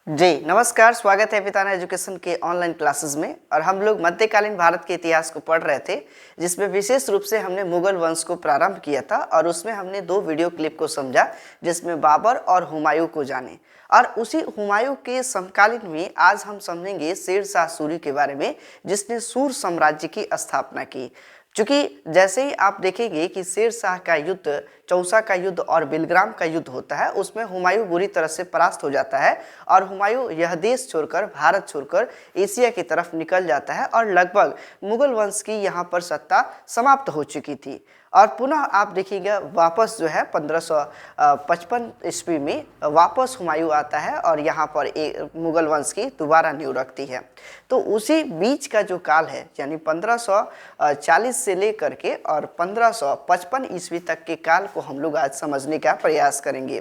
जी नमस्कार, स्वागत है पिताना एजुकेशन के ऑनलाइन क्लासेस में। और हम लोग मध्यकालीन भारत के इतिहास को पढ़ रहे थे, जिसमें विशेष रूप से हमने मुगल वंश को प्रारंभ किया था और उसमें हमने दो वीडियो क्लिप को समझा, जिसमें बाबर और हुमायूं को जाने। और उसी हुमायूं के समकालीन में आज हम समझेंगे शेर शाह सूरी के बारे में, जिसने सूर साम्राज्य की स्थापना की। क्योंकि जैसे ही आप देखेंगे कि शेर शाह का युद्ध, चौसा का युद्ध और बिलग्राम का युद्ध होता है, उसमें हुमायूं बुरी तरह से परास्त हो जाता है और हुमायूं यह देश छोड़कर, भारत छोड़कर एशिया की तरफ निकल जाता है और लगभग मुगल वंश की यहाँ पर सत्ता समाप्त हो चुकी थी। और पुनः आप देखिएगा वापस जो है 1555 ईस्वी में वापस हुमायूं आता है और यहाँ पर एक मुगल वंश की दोबारा नींव रखती है। तो उसी बीच का जो काल है, यानी 1540 से लेकर के और 1555 ईस्वी तक के काल को हम लोग आज समझने का प्रयास करेंगे।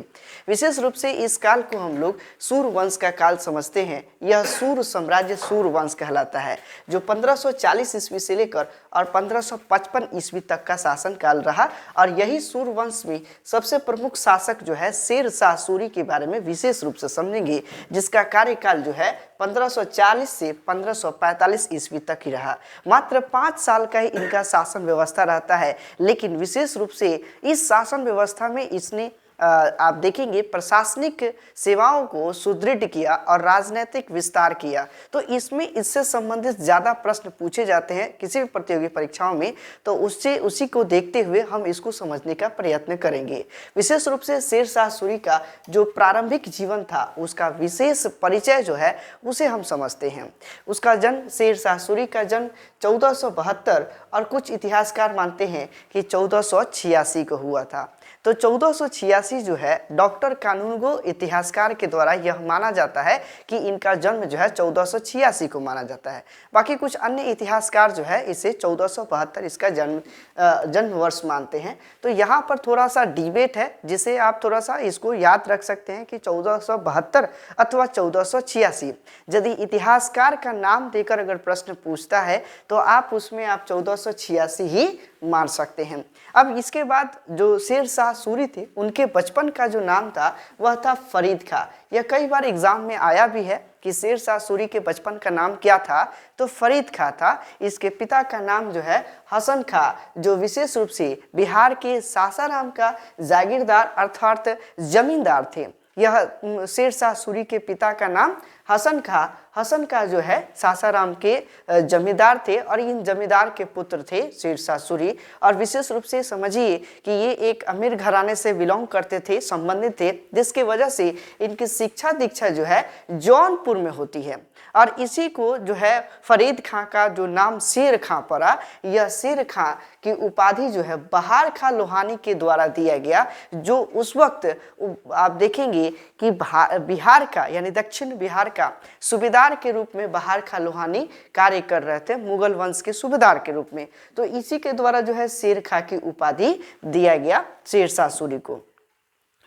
विशेष रूप से इस काल को हम लोग सूर वंश का काल समझते हैं। यह सूर साम्राज्य सूर वंश कहलाता है, जो 1540 ईस्वी से लेकर और 1555 ईस्वी तक का शासन काल रहा। और यही सूर वंश में सबसे प्रमुख शासक जो है शेर शाह सूरी के बारे में विशेष रूप से समझेंगे, जिसका कार्यकाल जो है 1540 से 1545 ईस्वी तक ही रहा। मात्र 5 साल का ही इनका शासन व्यवस्था रहता है, लेकिन विशेष रूप से इस शासन व्यवस्था में इसने आप देखेंगे प्रशासनिक सेवाओं को सुदृढ़ किया और राजनीतिक विस्तार किया। तो इसमें इससे संबंधित ज़्यादा प्रश्न पूछे जाते हैं किसी भी प्रतियोगी परीक्षाओं में, तो उससे उसी को देखते हुए हम इसको समझने का प्रयत्न करेंगे। विशेष रूप से शेर शाह सूरी का जो प्रारंभिक जीवन था, उसका विशेष परिचय जो है उसे हम समझते हैं। उसका जन्म, शेर शाह सूरी का जन्म 1472 और कुछ इतिहासकार मानते हैं कि 1486 को हुआ था। तो 1486 जो है डॉक्टर कानूनगो इतिहासकार के द्वारा यह माना जाता है कि इनका जन्म जो है 1486 को माना जाता है। बाकी कुछ अन्य इतिहासकार जो है इसे 1472 इसका जन्म वर्ष मानते हैं। तो यहाँ पर थोड़ा सा डिबेट है, जिसे आप थोड़ा सा इसको याद रख सकते हैं कि 1472 अथवा 1486। यदि इतिहासकार का नाम देकर अगर प्रश्न पूछता है तो आप उसमें 1486 ही मान सकते हैं। अब इसके बाद जो शेर शाह सूरी थे, उनके बचपन का जो नाम था वह था फरीद खां। यह कई बार एग्जाम में आया भी है कि शेर शाह सूरी के बचपन का नाम क्या था, तो फरीद खां था। इसके पिता का नाम जो है हसन खां, जो विशेष रूप से बिहार के सासाराम का जागीरदार अर्थात जमींदार थे। यह शेर शाह सूरी के पिता का नाम हसन खां जो है सासाराम के जमींदार थे और इन जमींदार के पुत्र थे शेर शाह सूरी। और विशेष रूप से समझिए कि ये एक अमीर घराने से बिलोंग करते थे, संबंधित थे, जिसकी वजह से इनकी शिक्षा दीक्षा जो है जौनपुर में होती है। और इसी को जो है फरीद खां का जो नाम शेर खां पड़ा, यह शेर खां की उपाधि जो है बहार खां लोहानी के द्वारा दिया गया, जो उस वक्त आप देखेंगे कि बिहार का यानी दक्षिण बिहार का सूबेदार के रूप में बहार खां लोहानी कार्य कर रहे थे, मुगल वंश के सूबेदार के रूप में। तो इसी के द्वारा जो है शेर खां की उपाधि दिया गया शेर शाह सूरी को।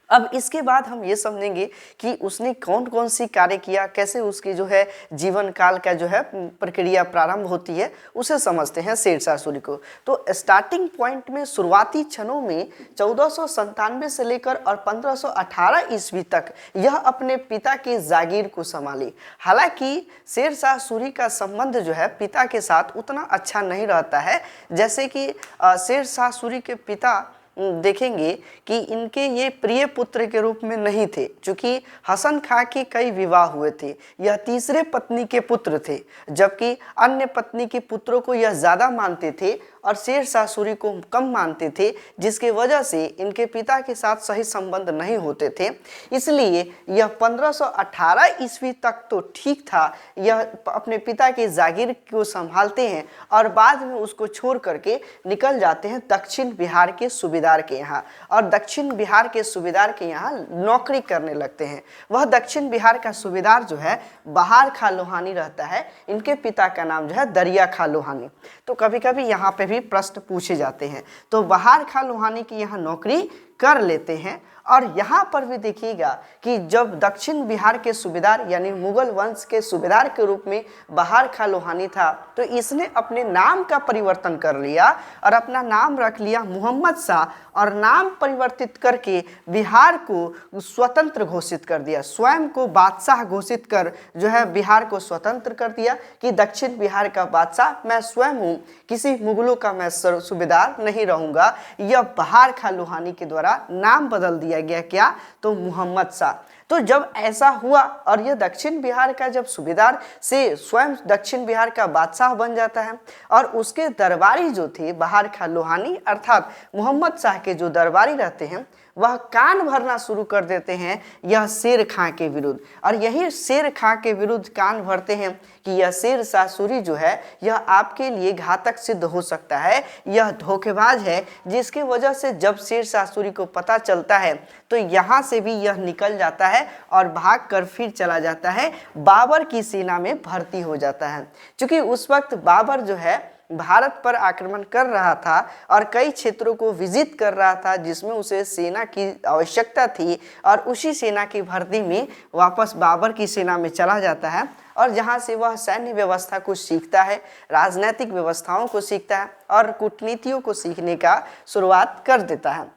अब इसके बाद हम ये समझेंगे कि उसने कौन कौन सी कार्य किया, कैसे उसकी जो है जीवन काल का जो है प्रक्रिया प्रारंभ होती है, उसे समझते हैं शेर शाह सूरी को। तो स्टार्टिंग पॉइंट में शुरुआती क्षणों में 1497 से लेकर और 1518 ईस्वी तक यह अपने पिता के जागीर को संभाली। हालांकि शेर शाह सूरी का संबंध जो है पिता के साथ उतना अच्छा नहीं रहता है, जैसे कि शेर शाह सूरी के पिता देखेंगे कि इनके ये प्रिय पुत्र के रूप में नहीं थे, क्योंकि हसन खां के कई विवाह हुए थे। यह तीसरे पत्नी के पुत्र थे, जबकि अन्य पत्नी के पुत्रों को यह ज़्यादा मानते थे और शेर शाह सूरी को कम मानते थे, जिसके वजह से इनके पिता के साथ सही संबंध नहीं होते थे। इसलिए यह 1518 ईस्वी तक तो ठीक था, यह अपने पिता के जागीर को संभालते हैं और बाद में उसको छोड़ करके निकल जाते हैं दक्षिण बिहार के सूबेदार के यहाँ, और दक्षिण बिहार के सूबेदार के यहाँ नौकरी करने लगते हैं। वह दक्षिण बिहार का सूबेदार जो है बहार खां लोहानी रहता है। इनके पिता का नाम जो है दरिया खां लोहानी। तो कभी कभी यहाँ पे भी प्रश्न पूछे जाते हैं। तो बहार खां लोहानी की यहाँ नौकरी कर लेते हैं और यहाँ पर भी देखिएगा कि जब दक्षिण बिहार के सूबेदार यानी मुगल वंश के सूबेदार के रूप में बहार खां लोहानी था, तो इसने अपने नाम का परिवर्तन कर लिया और अपना नाम रख लिया मोहम्मद शाह और नाम परिवर्तित करके बिहार को स्वतंत्र घोषित कर दिया। स्वयं को बादशाह घोषित कर जो है बिहार को स्वतंत्र कर दिया कि दक्षिण बिहार का बादशाह मैं स्वयं हूँ, किसी मुगलों का मैं सूबेदार नहीं रहूँगा। यह बहार खां लोहानी के द्वारा नाम बदल दिया गया, क्या तो मोहम्मद शाह। तो जब ऐसा हुआ और यह दक्षिण बिहार का जब सूबेदार से स्वयं दक्षिण बिहार का बादशाह बन जाता है और उसके दरबारी जो थे बहार खां लोहानी अर्थात मोहम्मद शाह के जो दरबारी रहते हैं वह कान भरना शुरू कर देते हैं यह शेर खां के विरुद्ध। और यही शेर खां के विरुद्ध कान भरते हैं कि यह शेर शाह सूरी जो है यह आपके लिए घातक सिद्ध हो सकता है, यह धोखेबाज है, जिसकी वजह से जब शेर शाह सूरी को पता चलता है तो यहाँ से भी यह निकल जाता है और भाग कर फिर चला जाता है बाबर की सेना में भर्ती हो जाता है। क्योंकि उस वक्त बाबर जो है भारत पर आक्रमण कर रहा था और कई क्षेत्रों को विजिट कर रहा था जिसमें उसे सेना की आवश्यकता थी और उसी सेना की भर्ती में वापस बाबर की सेना में चला जाता है और जहां से वह सैन्य व्यवस्था को सीखता है, राजनीतिक व्यवस्थाओं को सीखता है और कूटनीतियों को सीखने का शुरुआत कर देता है।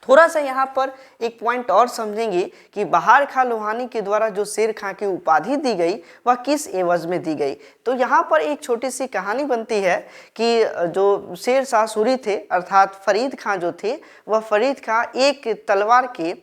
थोड़ा सा यहाँ पर एक पॉइंट और समझेंगे कि बहार खां लोहानी के द्वारा जो शेर खां की उपाधि दी गई वह किस एवज में दी गई। तो यहाँ पर एक छोटी सी कहानी बनती है कि जो शेर शाह सूरी थे अर्थात फरीद खां जो थे वह फरीद खां एक तलवार के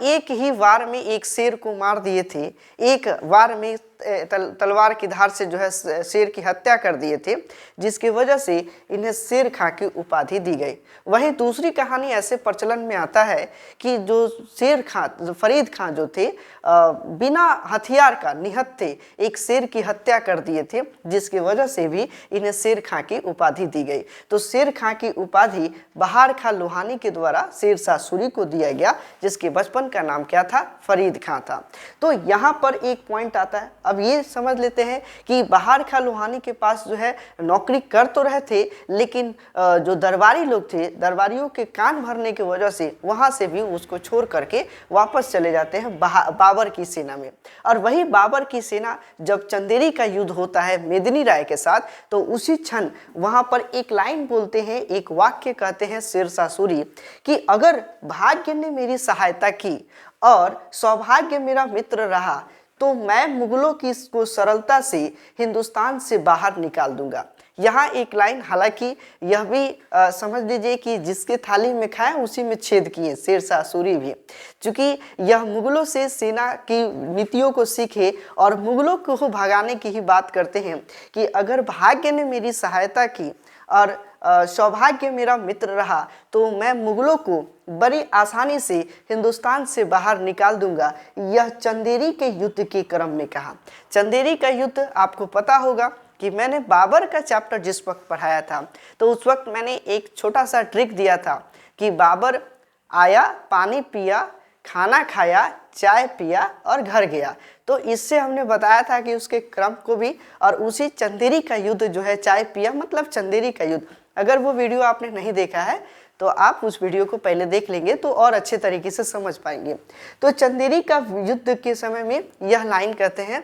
एक ही वार में एक शेर को मार दिए थे, एक वार में तलवार की धार से जो है शेर की हत्या कर दिए थे, जिसकी वजह से इन्हें शेर खां की उपाधि दी गई। वहीं दूसरी कहानी ऐसे प्रचलन में आता है कि जो शेर खां फरीद खां जो थे बिना हथियार का निहत्थे एक शेर की हत्या कर दिए थे, जिसकी वजह से भी इन्हें शेर खां की उपाधि दी गई। तो शेर खां की उपाधि बहार खां लोहानी के द्वारा शेर शाह सूरी को दिया गया, जिसके बचपन का नाम क्या था, फरीद खां था। तो यहाँ पर एक पॉइंट आता है, अब ये समझ लेते हैं कि बहार खां लोहानी के पास जो है नौकरी कर तो रहे थे लेकिन जो दरबारी लोग थे दरबारियों के कान भरने की वजह से वहां से भी उसको छोड़ करके वापस चले जाते हैं बाबर की सेना में। और वही बाबर की सेना जब चंदेरी का युद्ध होता है मेदिनी राय के साथ तो उसी क्षण वहां पर एक लाइन बोलते हैं, एक वाक्य कहते हैं शेर शाह सूरी कि अगर भाग्य ने मेरी सहायता की और सौभाग्य मेरा मित्र रहा तो मैं मुगलों की को सरलता से हिंदुस्तान से बाहर निकाल दूंगा। यहाँ एक लाइन, हालांकि यह भी समझ लीजिए कि जिसके थाली में खाए उसी में छेद किए शेर शाह सूरी भी, क्योंकि यह मुगलों से सेना की नीतियों को सीखे और मुगलों को भगाने की ही बात करते हैं कि अगर भाग्य ने मेरी सहायता की और सौभाग्य मेरा मित्र रहा तो मैं मुगलों को बड़ी आसानी से हिंदुस्तान से बाहर निकाल दूंगा। यह चंदेरी के युद्ध के क्रम में कहा। चंदेरी का युद्ध आपको पता होगा कि मैंने बाबर का चैप्टर जिस वक्त पढ़ाया था तो उस वक्त मैंने एक छोटा सा ट्रिक दिया था कि बाबर आया, पानी पिया, खाना खाया, चाय पिया और घर गया। तो इससे हमने बताया था कि उसके क्रम को भी और उसी चंदेरी का युद्ध जो है, चाय पिया मतलब चंदेरी का युद्ध, अगर वो वीडियो आपने नहीं देखा है तो आप उस वीडियो को पहले देख लेंगे तो और अच्छे तरीके से समझ पाएंगे। तो चंदेरी का युद्ध के समय में यह लाइन कहते हैं।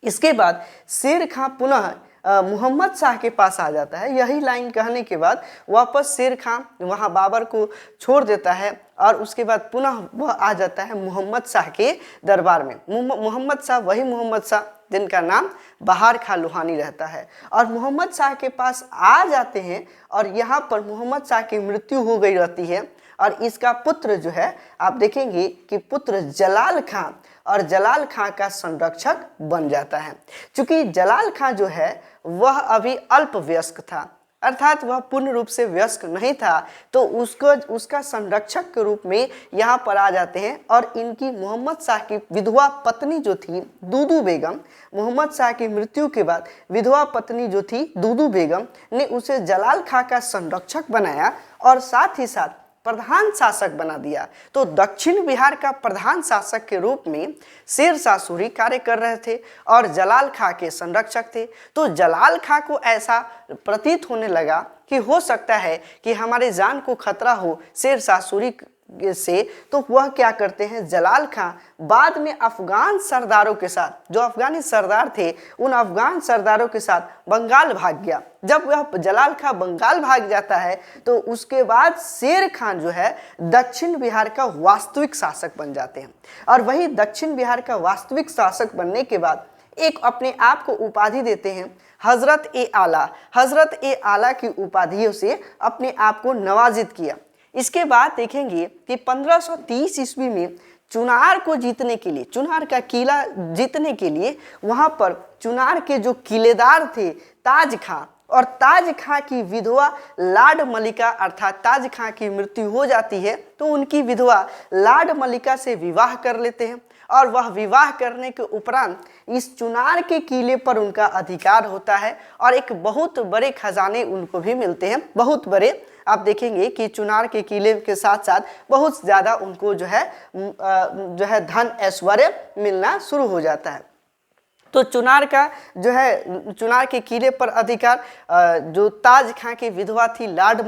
इसके बाद शेर खां पुनः मोहम्मद शाह के पास आ जाता है। यही लाइन कहने के बाद वापस शेर खां वहां बाबर को छोड़ देता है और उसके बाद पुनः वह आ जाता है मोहम्मद शाह के दरबार में। मोहम्मद शाह वही मोहम्मद शाह जिनका नाम बहार खां लोहानी रहता है और मोहम्मद शाह के पास आ जाते हैं और यहाँ पर मोहम्मद शाह की मृत्यु हो गई रहती है और इसका पुत्र जो है आप देखेंगे कि पुत्र जलाल खां और जलाल खां का संरक्षक बन जाता है। क्योंकि जलाल खां जो है वह अभी अल्प वयस्क था अर्थात वह पूर्ण रूप से वयस्क नहीं था, तो उसका संरक्षक के रूप में यहाँ पर आ जाते हैं और इनकी मोहम्मद शाह की विधवा पत्नी जो थी दूदू बेगम, मोहम्मद शाह की मृत्यु के बाद विधवा पत्नी जो थी दूदू बेगम ने उसे जलाल खां का संरक्षक बनाया और साथ ही साथ प्रधान शासक बना दिया। तो दक्षिण बिहार का प्रधान शासक के रूप में शेर शाह सूरी कार्य कर रहे थे और जलाल खां के संरक्षक थे। तो जलाल खां को ऐसा प्रतीत होने लगा कि हो सकता है कि हमारे जान को खतरा हो शेर शाह सूरी से, तो वह क्या करते हैं, जलाल खां बाद में अफगान सरदारों के साथ, जो अफगानी सरदार थे उन अफगान सरदारों के साथ बंगाल भाग गया। जब वह जलाल खां बंगाल भाग जाता है तो उसके बाद शेर खान जो है दक्षिण बिहार का वास्तविक शासक बन जाते हैं। और वही दक्षिण बिहार का वास्तविक शासक बनने के बाद एक अपने आप को उपाधि देते हैं हजरत ए आला। हजरत ए आला की उपाधियों से अपने आप को नवाजित किया। इसके बाद देखेंगे कि 1530 ईस्वी में चुनार को जीतने के लिए, चुनार का किला जीतने के लिए वहां पर चुनार के जो किलेदार थे ताज खां, और ताज खां की विधवा लाड मलिका, अर्थात ताज खां की मृत्यु हो जाती है तो उनकी विधवा लाड मलिका से विवाह कर लेते हैं। और वह विवाह करने के उपरांत इस चुनार के किले पर उनका अधिकार होता है और एक बहुत बड़े खजाने उनको भी मिलते हैं, बहुत बड़े। आप देखेंगे कि चुनार के किले के साथ साथ बहुत ज़्यादा उनको जो है धन ऐश्वर्य मिलना शुरू हो जाता है। तो चुनार का जो है, चुनार के किले पर अधिकार जो ताज खां की विधवा थी लाड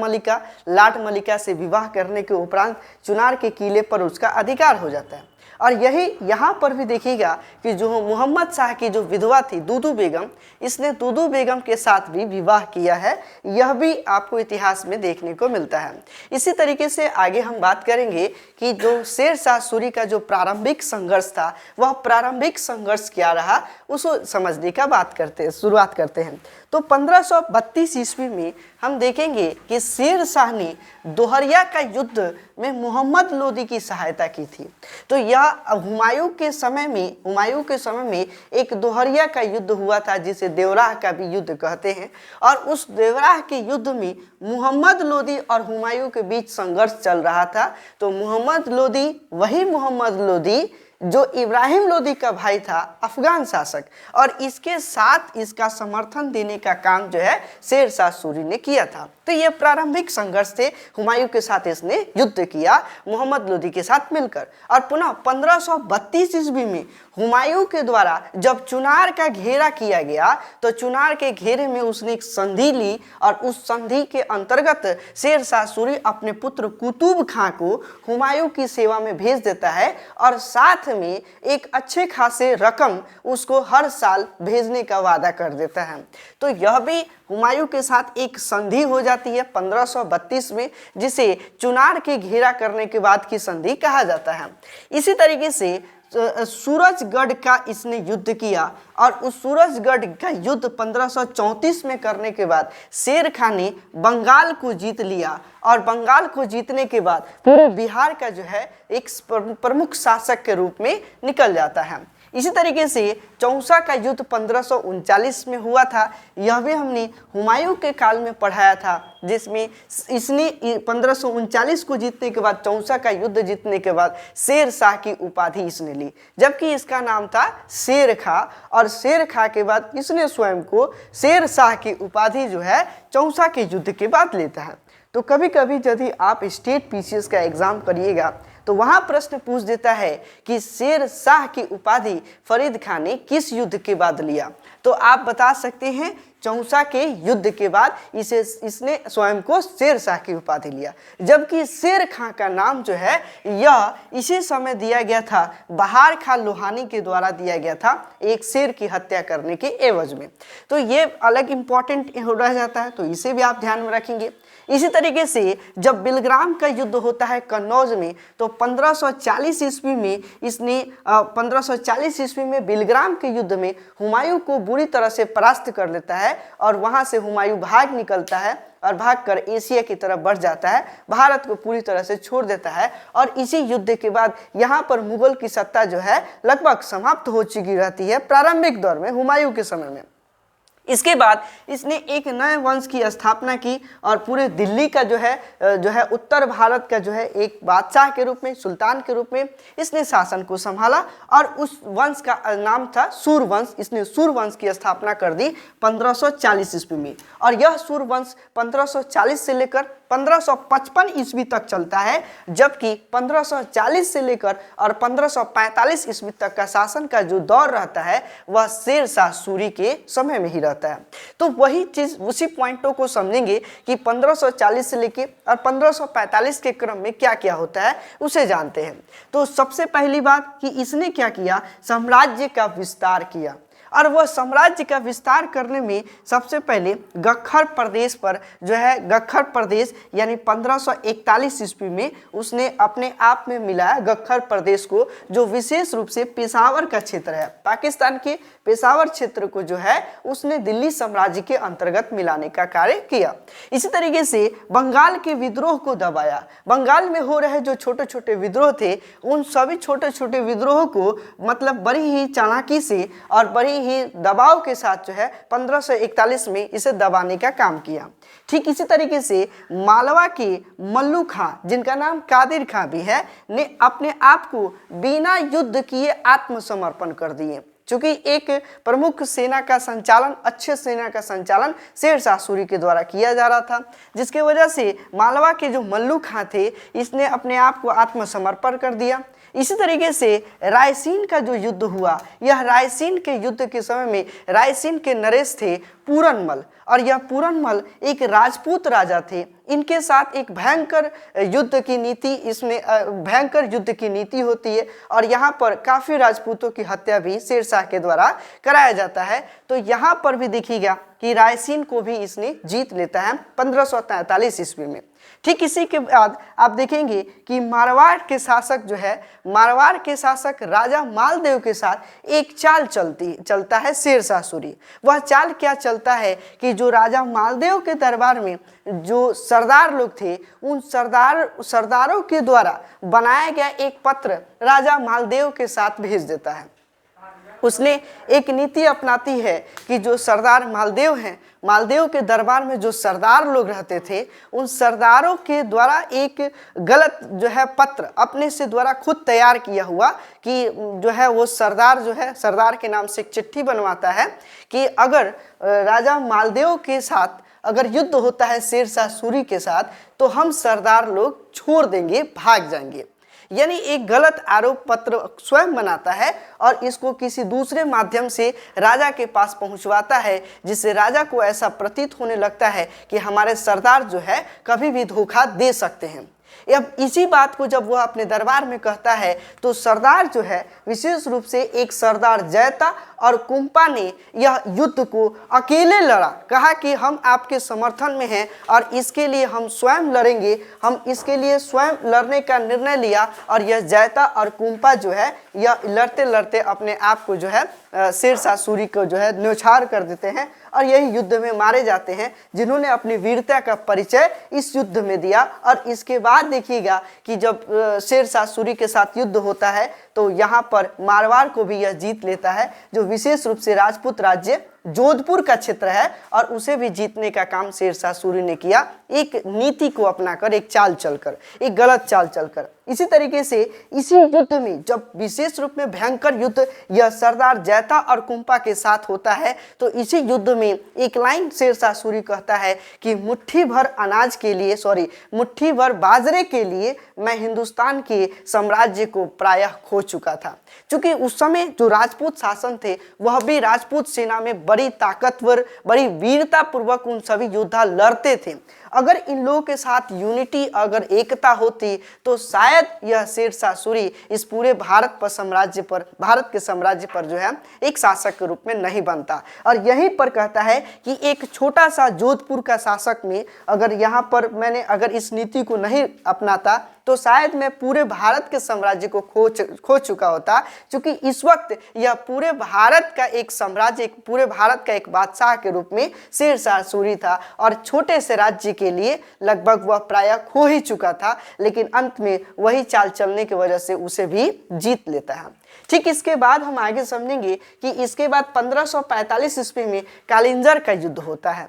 मलिका से विवाह करने के उपरांत चुनार के किले पर उसका अधिकार हो जाता है। और यही यहाँ पर भी देखिएगा कि जो मोहम्मद शाह की जो विधवा थी दूदू बेगम, इसने दूदू बेगम के साथ भी विवाह किया है, यह भी आपको इतिहास में देखने को मिलता है। इसी तरीके से आगे हम बात करेंगे कि जो शेर शाह सूरी का जो प्रारंभिक संघर्ष था, वह प्रारंभिक संघर्ष क्या रहा उसको समझने का शुरुआत करते हैं। तो 1532 ईस्वी में हम देखेंगे कि शेर शाह ने दोहरिया का युद्ध में मोहम्मद लोदी की सहायता की थी। तो यह हुमायूं के समय में एक दोहरिया का युद्ध हुआ था जिसे देवराह का भी युद्ध कहते हैं। और उस देवराह के युद्ध में मोहम्मद लोदी और हुमायूं के बीच संघर्ष चल रहा था। तो मोहम्मद लोदी, वही मोहम्मद लोदी जो इब्राहिम लोदी का भाई था, अफगान शासक, और इसके साथ इसका समर्थन देने का काम जो है शेर शाह सूरी ने किया था। तो ये प्रारंभिक संघर्ष थे, हुमायूं के साथ इसने युद्ध किया मोहम्मद लोदी के साथ मिलकर। और पुनः 1532 ईस्वी में हुमायूं के द्वारा जब चुनार का घेरा किया गया तो चुनार के घेरे में उसने एक संधि ली और उस संधि के अंतर्गत शेर शाह सूरी अपने पुत्र कुतुब खां को हुमायूं की सेवा में भेज देता है और साथ में एक अच्छे खासे रकम उसको हर साल भेजने का वादा कर देता है। तो यह भी हुमायूं के साथ एक संधि हो जाती है 1532 में, जिसे चुनार के घेरा करने के बाद की संधि कहा जाता है। इसी तरीके से सूरजगढ़ का इसने युद्ध किया और उस सूरजगढ़ का युद्ध 1534 में करने के बाद शेर खां ने बंगाल को जीत लिया और बंगाल को जीतने के बाद पूरे बिहार का जो है एक प्रमुख शासक के रूप में निकल जाता है। इसी तरीके से चौसा का युद्ध 1539 में हुआ था। यह भी हमने हुमायूं के काल में पढ़ाया था, जिसमें इसने 1539 को जीतने के बाद, चौसा का युद्ध जीतने के बाद शेर शाह की उपाधि इसने ली, जबकि इसका नाम था शेर खां। और शेर खां के बाद इसने स्वयं को शेर शाह की उपाधि जो है चौसा के युद्ध के बाद लेता है। तो कभी कभी यदि आप स्टेट पीसीएस का एग्जाम करिएगा तो वहां प्रश्न पूछ देता है कि शेर शाह की उपाधि फरीद खान ने किस युद्ध के बाद लिया, तो आप बता सकते हैं चौसा के युद्ध के बाद इसने स्वयं को शेर शाह की उपाधि लिया। जबकि शेर खां का नाम जो है यह इसी समय दिया गया था, बहार खान लोहानी के द्वारा दिया गया था एक शेर की हत्या करने के एवज में। तो ये अलग इंपॉर्टेंट रह जाता है, तो इसे भी आप ध्यान में रखेंगे। इसी तरीके से जब बिलग्राम का युद्ध होता है कन्नौज में, तो 1540 ईस्वी में इसने 1540 ईस्वी में बिलग्राम के युद्ध में हुमायूं को बुरी तरह से परास्त कर लेता है और वहां से हुमायूं भाग निकलता है और भागकर एशिया की तरफ बढ़ जाता है, भारत को पूरी तरह से छोड़ देता है। और इसी युद्ध के बाद यहाँ पर मुगल की सत्ता जो है लगभग समाप्त हो चुकी रहती है प्रारंभिक दौर में, हुमायूं के समय में। इसके बाद इसने एक नए वंश की स्थापना की और पूरे दिल्ली का जो है उत्तर भारत का जो है एक बादशाह के रूप में, सुल्तान के रूप में इसने शासन को संभाला। और उस वंश का नाम था सूरवंश। इसने सूरवंश की स्थापना कर दी 1540 ईस्वी में। और यह सूरवंश 1540 से लेकर 1555 ईस्वी तक चलता है, जबकि 1540 से लेकर और 1545 ईस्वी तक का शासन का जो दौर रहता है वह शेर शाह सूरी के समय में ही रहता है। तो वही चीज उसी पॉइंटों को समझेंगे कि 1540 से लेकर और 1545 के क्रम में क्या क्या होता है उसे जानते हैं। तो सबसे पहली बात कि इसने क्या किया, साम्राज्य का विस्तार किया, और वह साम्राज्य का विस्तार करने में सबसे पहले गख्खर प्रदेश पर जो है, गख्खर प्रदेश यानी 1541 ईस्वी में उसने अपने आप में मिलाया गख्खर प्रदेश को, जो विशेष रूप से पेशावर का क्षेत्र है, पाकिस्तान के पेशावर क्षेत्र को जो है उसने दिल्ली साम्राज्य के अंतर्गत मिलाने का कार्य किया। इसी तरीके से बंगाल के विद्रोह को दबाया। बंगाल में हो रहे जो छोटे छोटे विद्रोह थे, उन सभी छोटे छोटे विद्रोह को मतलब बड़ी ही चालाकी से और बड़ी ही दबाव के साथ जो है 1541 में इसे दबाने का काम किया। ठीक इसी तरीके से मालवा के मल्लू खां, जिनका नाम कादिर खां भी है, ने अपने आप को बिना युद्ध किए आत्मसमर्पण कर दिए। चूंकि एक प्रमुख सेना का संचालन, अच्छे सेना का संचालन शेर शाह सूरी के द्वारा किया जा रहा था, जिसके वजह से मालवा के जो मल्लू खां थे इसने अपने आप को आत्मसमर्पण कर दिया। इसी तरीके से रायसीन का जो युद्ध हुआ, यह रायसीन के युद्ध के समय में रायसीन के नरेश थे पूरनमल, और यह पूरनमल एक राजपूत राजा थे। इनके साथ एक भयंकर युद्ध की नीति, इसमें भयंकर युद्ध की नीति होती है, और यहाँ पर काफ़ी राजपूतों की हत्या भी शेर शाह के द्वारा कराया जाता है। तो यहाँ पर भी देखिएगा कि रायसीन को भी इसने जीत लेता है 1543 ईस्वी में। ठीक इसी के बाद आप देखेंगे कि मारवाड़ के शासक जो है, मारवाड़ के शासक राजा मालदेव के साथ एक चाल चलता है शेर शाह सूरी। वह चाल क्या चलता है कि जो राजा मालदेव के दरबार में जो सरदार लोग थे, उन सरदारों के द्वारा बनाया गया एक पत्र राजा मालदेव के साथ भेज देता है। उसने एक नीति अपनाती है कि जो सरदार मालदेव हैं, मालदेव के दरबार में जो सरदार लोग रहते थे, उन सरदारों के द्वारा एक गलत जो है पत्र अपने से द्वारा खुद तैयार किया हुआ कि जो है वो सरदार जो है, सरदार के नाम से एक चिट्ठी बनवाता है कि अगर राजा मालदेव के साथ अगर युद्ध होता है शेर शाह सूरी के साथ, तो हम सरदार लोग छोड़ देंगे, भाग जाएंगे। यानी एक गलत आरोप पत्र स्वयं बनाता है और इसको किसी दूसरे माध्यम से राजा के पास पहुंचवाता है, जिससे राजा को ऐसा प्रतीत होने लगता है कि हमारे सरदार जो है कभी भी धोखा दे सकते हैं। अब इसी बात को जब वह अपने दरबार में कहता है, तो सरदार जो है विशेष रूप से एक सरदार जयता और कुंपा ने यह युद्ध को अकेले लड़ा। कहा कि हम आपके समर्थन में हैं और इसके लिए हम स्वयं लड़ेंगे। हम इसके लिए स्वयं लड़ने का निर्णय लिया, और यह जयता और कुंपा जो है यह लड़ते लड़ते अपने आप को जो है शेर शाह सूरी को जो है न्योछावर कर देते हैं, और यही युद्ध में मारे जाते हैं, जिन्होंने अपनी वीरता का परिचय इस युद्ध में दिया। और इसके बाद देखिएगा कि जब शेर शाह सूरी के साथ युद्ध होता है, तो यहाँ पर मारवाड़ को भी यह जीत लेता है, जो विशेष रूप से राजपूत राज्य जोधपुर का क्षेत्र है, और उसे भी जीतने का काम शेर शाह सूरी ने किया, एक नीति को अपनाकर, एक चाल चलकर, एक गलत चाल चलकर। इसी तरीके से इसी युद्ध में जब विशेष रूप में भयंकर युद्ध यह सरदार जयता और कुंपा के साथ होता है, तो इसी युद्ध में एक लाइन शेर शाह सूरी कहता है कि मुट्ठी भर अनाज के लिए, मुट्ठी भर बाजरे के लिए मैं हिंदुस्तान के साम्राज्य को प्रायः खो चुका था। क्योंकि उस समय जो राजपूत शासन थे, वह भी राजपूत सेना में बड़ी ताकतवर, बड़ी वीरता पूर्वक उन सभी योद्धा लड़ते थे। अगर इन लोगों के साथ यूनिटी, अगर एकता होती, तो शायद यह शेर शाह सूरी इस पूरे भारत के साम्राज्य पर जो है एक शासक के रूप में नहीं बनता। और यहीं पर कहता है कि एक छोटा सा जोधपुर का शासक में अगर यहाँ पर मैंने अगर इस नीति को नहीं अपनाता, तो शायद मैं पूरे भारत के साम्राज्य को खो चुका होता। क्योंकि इस वक्त यह पूरे भारत का एक साम्राज्य, पूरे भारत का एक बादशाह के रूप में शेर शाह सूरी था, और छोटे से राज्य के लिए लगभग वह प्रायः खो ही चुका था, लेकिन अंत में वही चाल चलने की वजह से उसे भी जीत लेता है। ठीक इसके बाद हम आगे समझेंगे कि इसके बाद 1545 ईस्वी में कालिंजर का युद्ध होता है।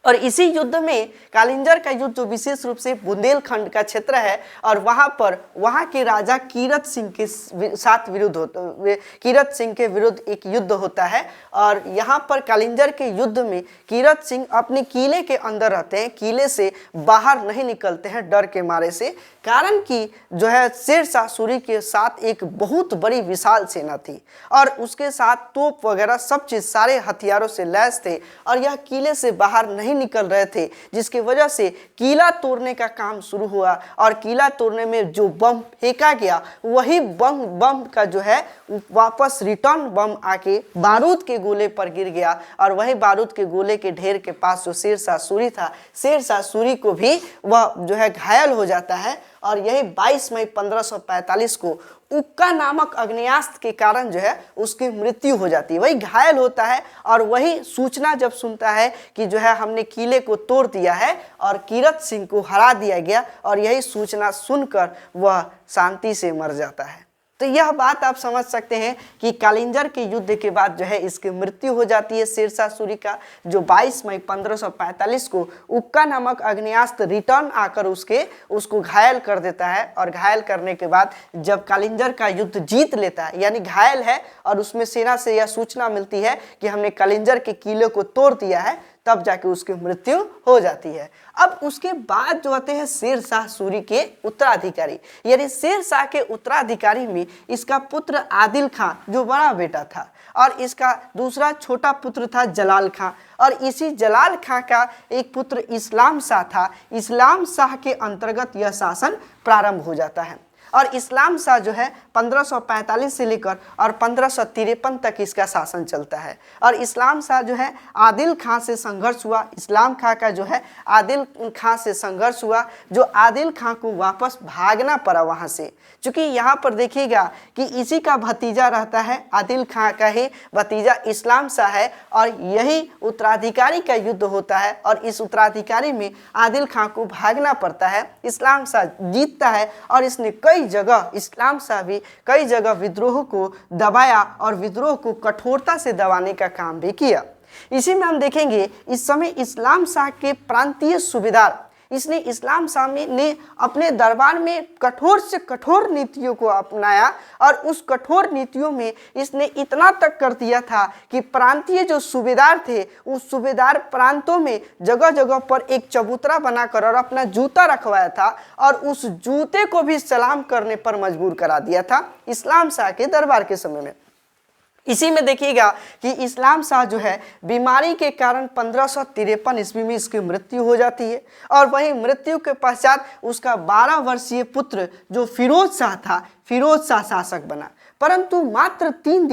और इसी युद्ध में कालिंजर का युद्ध जो विशेष रूप से बुंदेलखंड का क्षेत्र है और वहां पर वहां के राजा कीरत सिंह के साथ कीरत सिंह के विरुद्ध एक युद्ध होता है। और यहाँ पर कालिंजर के युद्ध में कीरत सिंह अपने किले के अंदर रहते हैं, किले से बाहर नहीं निकलते हैं डर के मारे से, कारण कि जो है शेरशाह सूरी के साथ एक बहुत बड़ी विशाल सेना थी और उसके साथ तोप वगैरह सब चीज सारे हथियारों से लैस थे और यह किले से बाहर नहीं निकल रहे थे, जिसकी वजह से किला तोड़ने का काम शुरू हुआ। और किला तोड़ने में जो बम फेंका गया वही बम का जो है वापस रिटर्न बम आके बारूद के गोले पर गिर गया और वही बारूद के गोले के ढेर के पास जो शेरशाह सूरी था, शेरशाह सूरी को भी वह जो है घायल हो जाता है। और यही 22 मई 1545 को उक्का नामक अग्नेयास्त्र के कारण जो है उसकी मृत्यु हो जाती है। वही घायल होता है और वही सूचना जब सुनता है कि जो है हमने किले को तोड़ दिया है और कीरत सिंह को हरा दिया गया, और यही सूचना सुनकर वह शांति से मर जाता है। तो यह बात आप समझ सकते हैं कि कालिंजर के युद्ध के बाद जो है इसकी मृत्यु हो जाती है शेरशाह सूरी का, जो 22 मई 1545 को उक्का नामक अग्नेयास्त्र रिटर्न आकर उसको घायल कर देता है। और घायल करने के बाद जब कालिंजर का युद्ध जीत लेता है, यानी घायल है और उसमें सेना से यह सूचना मिलती है कि हमने कालिंजर के किले को तोड़ दिया है, तब जाके उसकी मृत्यु हो जाती है। अब उसके बाद जो आते हैं शेरशाह सूरी के उत्तराधिकारी, यानी शेरशाह के उत्तराधिकारी में इसका पुत्र आदिल खां जो बड़ा बेटा था और इसका दूसरा छोटा पुत्र था जलाल खां, और इसी जलाल खां का एक पुत्र इस्लाम शाह था। इस्लाम शाह के अंतर्गत यह शासन प्रारंभ हो जाता है और इस्लाम शाह जो है 1545 से लेकर और 1553 तक इसका शासन चलता है। और इस्लाम शाह जो है आदिल खां से संघर्ष हुआ, इस्लाम खां का जो है आदिल खां से संघर्ष हुआ, जो आदिल खां को वापस भागना पड़ा वहाँ से, क्योंकि यहाँ पर देखिएगा कि इसी का भतीजा रहता है, आदिल खां का ही भतीजा इस्लाम शाह है और यही उत्तराधिकारी का युद्ध होता है। और इस उत्तराधिकारी में आदिल खां को भागना पड़ता है, इस्लाम शाह जीतता है और इसने कई जगह, इस्लाम शाह भी कई जगह विद्रोह को दबाया और विद्रोह को कठोरता से दबाने का काम भी किया। इसी में हम देखेंगे इस समय इस्लाम शाह के प्रांतीय सूबेदार, इसने इस्लाम शाह ने अपने दरबार में कठोर से कठोर नीतियों को अपनाया और उस कठोर नीतियों में इसने इतना तक कर दिया था कि प्रांतीय जो सूबेदार थे उस सूबेदार प्रांतों में जगह जगह पर एक चबूतरा बनाकर और अपना जूता रखवाया था और उस जूते को भी सलाम करने पर मजबूर करा दिया था इस्लाम शाह के दरबार के समय में। इसी में देखिएगा कि इस्लाम शाह जो है बीमारी के कारण 1553 ईस्वी में इसकी मृत्यु हो जाती है और वहीं मृत्यु के पश्चात उसका 12 वर्षीय पुत्र जो फिरोज शाह था, फिरोज शाह शासक बना। परंतु मात्र 3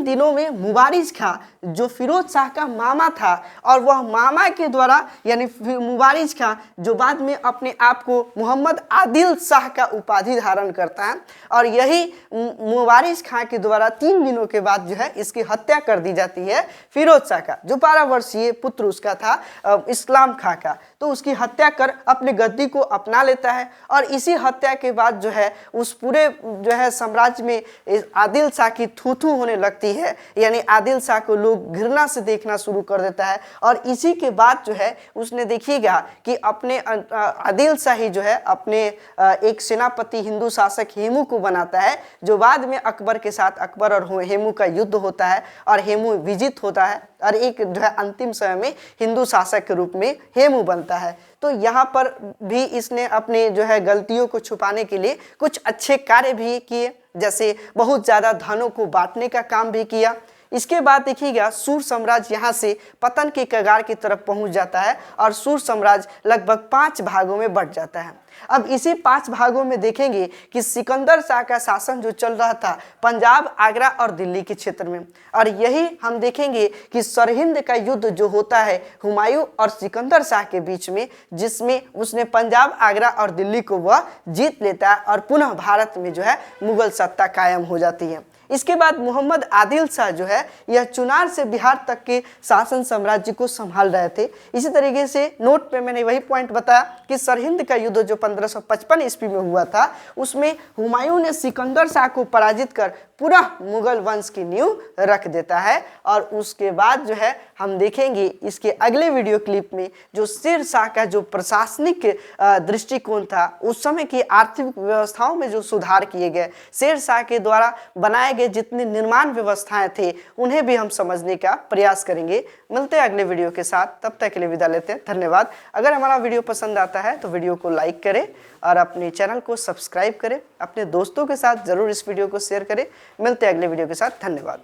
दिनों में मुबारिज खां जो फिरोज शाह का मामा था और वह मामा के द्वारा, यानी मुबारिज खां जो बाद में अपने आप को मोहम्मद आदिल शाह का उपाधि धारण करता है, और यही मुबारिज खां के द्वारा 3 दिनों के बाद जो है इसकी हत्या कर दी जाती है फिरोज शाह का, जो 12 वर्षीय पुत्र उसका था इस्लाम खां का, तो उसकी हत्या कर अपने गद्दी को अपना लेता है। और इसी हत्या के बाद जो है उस पूरे जो है साम्राज्य में आदिल शाह की थू-थू होने लगती है, यानी आदिल शाह को लोग घृणा से देखना शुरू कर देता है। और इसी के बाद जो है उसने देखिएगा कि अपने आदिल शाह ही जो है अपने एक सेनापति हिंदू शासक हेमू को बनाता है, जो बाद में अकबर के साथ अकबर और हेमू का युद्ध होता है और हेमू विजित होता है और एक जो है अंतिम समय में हिंदू शासक के रूप में हेमू बनता है। तो यहाँ पर भी इसने अपने जो है गलतियों को छुपाने के लिए कुछ अच्छे कार्य भी किए, जैसे बहुत ज़्यादा धनों को बांटने का काम भी किया। इसके बाद देखिएगा सूर साम्राज्य यहाँ से पतन के कगार की तरफ पहुँच जाता है और सूर साम्राज्य लगभग 5 भागों में बंट जाता है। अब इसी 5 भागों में देखेंगे कि सिकंदर शाह का शासन जो चल रहा था पंजाब, आगरा और दिल्ली के क्षेत्र में, और यही हम देखेंगे कि सरहिंद का युद्ध जो होता है हुमायूं और सिकंदर शाह के बीच में, जिसमें उसने पंजाब, आगरा और दिल्ली को वह जीत लेता है और पुनः भारत में जो है मुगल सत्ता कायम हो जाती है। इसके बाद मोहम्मद आदिल शाह जो है यह चुनार से बिहार तक के शासन साम्राज्य को संभाल रहे थे। इसी तरीके से नोट पे मैंने वही पॉइंट बताया कि सरहिंद का युद्ध जो 1555 ईस्वी में हुआ था उसमें हुमायूं ने सिकंदर शाह को पराजित कर पूरा मुगल वंश की नींव रख देता है। और उसके बाद जो है हम देखेंगे इसके अगले वीडियो क्लिप में जो शेर शाह का जो प्रशासनिक दृष्टिकोण था, उस समय की आर्थिक व्यवस्थाओं में जो सुधार किए गए, शेर शाह के द्वारा बनाए गए जितने निर्माण व्यवस्थाएं थे उन्हें भी हम समझने का प्रयास करेंगे। मिलते हैं अगले वीडियो के साथ, तब तक के लिए विदा लेते हैं। धन्यवाद। अगर हमारा वीडियो पसंद आता है तो वीडियो को लाइक करें और अपने चैनल को सब्सक्राइब करें। अपने दोस्तों के साथ जरूर इस वीडियो को शेयर करें। मिलते हैं अगले वीडियो के साथ। धन्यवाद।